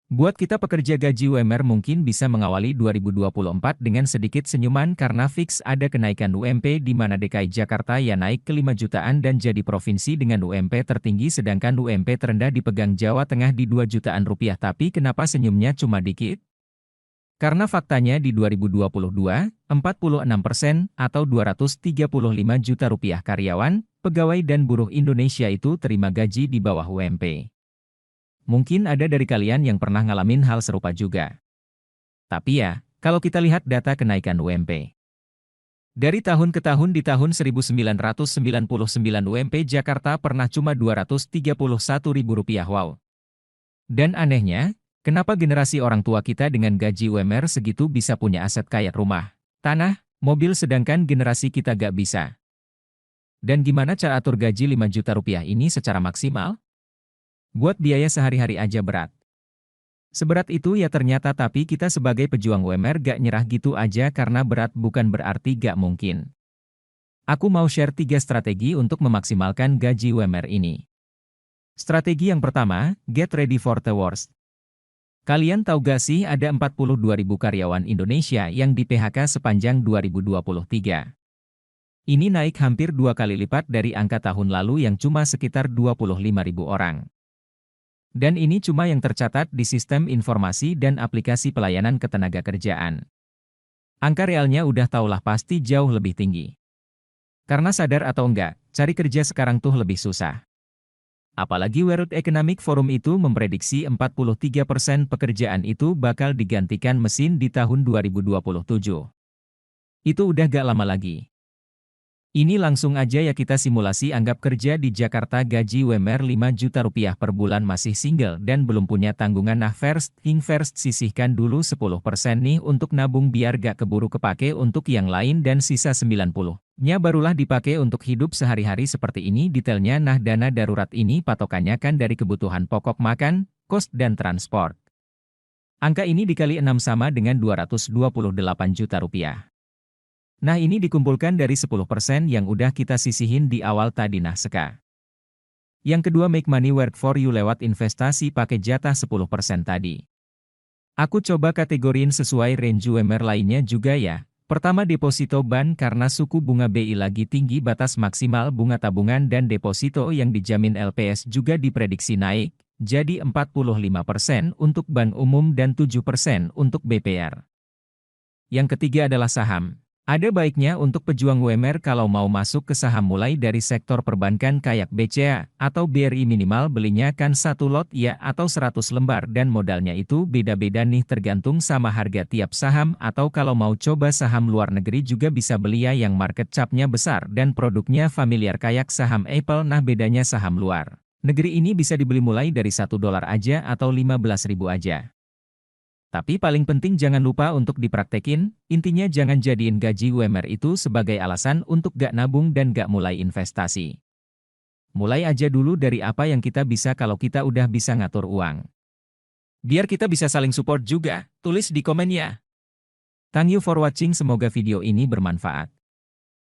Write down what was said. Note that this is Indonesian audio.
Buat kita pekerja gaji UMR mungkin bisa mengawali 2024 dengan sedikit senyuman karena fix ada kenaikan UMP di mana DKI Jakarta ya naik ke 5 jutaan dan jadi provinsi dengan UMP tertinggi sedangkan UMP terendah dipegang Jawa Tengah di 2 jutaan rupiah. Tapi kenapa senyumnya cuma dikit? Karena faktanya di 2022, 46% atau 235 juta rupiah karyawan, pegawai dan buruh Indonesia itu terima gaji di bawah UMP. Mungkin ada dari kalian yang pernah ngalamin hal serupa juga. Tapi ya, kalau kita lihat data kenaikan UMP. Dari tahun ke tahun di tahun 1999 UMP Jakarta pernah cuma Rp231.000. Wow. Dan anehnya, kenapa generasi orang tua kita dengan gaji UMR segitu bisa punya aset kayak rumah, tanah, mobil sedangkan generasi kita gak bisa? Dan gimana cara atur gaji 5 juta rupiah ini secara maksimal? Buat biaya sehari-hari aja berat. Seberat itu ya ternyata tapi kita sebagai pejuang UMR gak nyerah gitu aja karena berat bukan berarti gak mungkin. Aku mau share 3 strategi untuk memaksimalkan gaji UMR ini. Strategi yang pertama, get ready for the worst. Kalian tahu gak sih ada 42.000 karyawan Indonesia yang di PHK sepanjang 2023. Ini naik hampir 2 kali lipat dari angka tahun lalu yang cuma sekitar 25.000 orang. Dan ini cuma yang tercatat di sistem informasi dan aplikasi pelayanan ketenagakerjaan. Angka realnya udah tahulah pasti jauh lebih tinggi. Karena sadar atau enggak, cari kerja sekarang tuh lebih susah. Apalagi World Economic Forum itu memprediksi 43% pekerjaan itu bakal digantikan mesin di tahun 2027. Itu udah gak lama lagi. Ini langsung aja ya kita simulasi anggap kerja di Jakarta gaji UMR 5 juta rupiah per bulan masih single dan belum punya tanggungan. Nah first sisihkan dulu 10% nih untuk nabung biar gak keburu kepake untuk yang lain dan sisa 90-nya barulah dipakai untuk hidup sehari-hari seperti ini detailnya. Nah dana darurat ini patokannya kan dari kebutuhan pokok makan, kos dan transport. Angka ini dikali 6 sama dengan 228 juta rupiah. Nah ini dikumpulkan dari 10% yang udah kita sisihin di awal tadi. Nah yang kedua make money work for you lewat investasi pakai jatah 10% tadi. Aku coba kategoriin sesuai range UMR lainnya juga ya. Pertama deposito bank karena suku bunga BI lagi tinggi batas maksimal bunga tabungan dan deposito yang dijamin LPS juga diprediksi naik. Jadi 45% untuk bank umum dan 7% untuk BPR. Yang ketiga adalah saham. Ada baiknya untuk pejuang UMR kalau mau masuk ke saham mulai dari sektor perbankan kayak BCA atau BRI minimal belinya kan 1 lot ya atau 100 lembar dan modalnya itu beda-beda nih tergantung sama harga tiap saham atau kalau mau coba saham luar negeri juga bisa beli ya yang market cap-nya besar dan produknya familiar kayak saham Apple. Nah bedanya saham luar negeri ini bisa dibeli mulai dari $1 aja atau 15.000 aja. Tapi paling penting jangan lupa untuk dipraktekin, intinya jangan jadiin gaji UMR itu sebagai alasan untuk gak nabung dan gak mulai investasi. Mulai aja dulu dari apa yang kita bisa kalau kita udah bisa ngatur uang. Biar kita bisa saling support juga, tulis di komen ya. Thank you for watching, semoga video ini bermanfaat.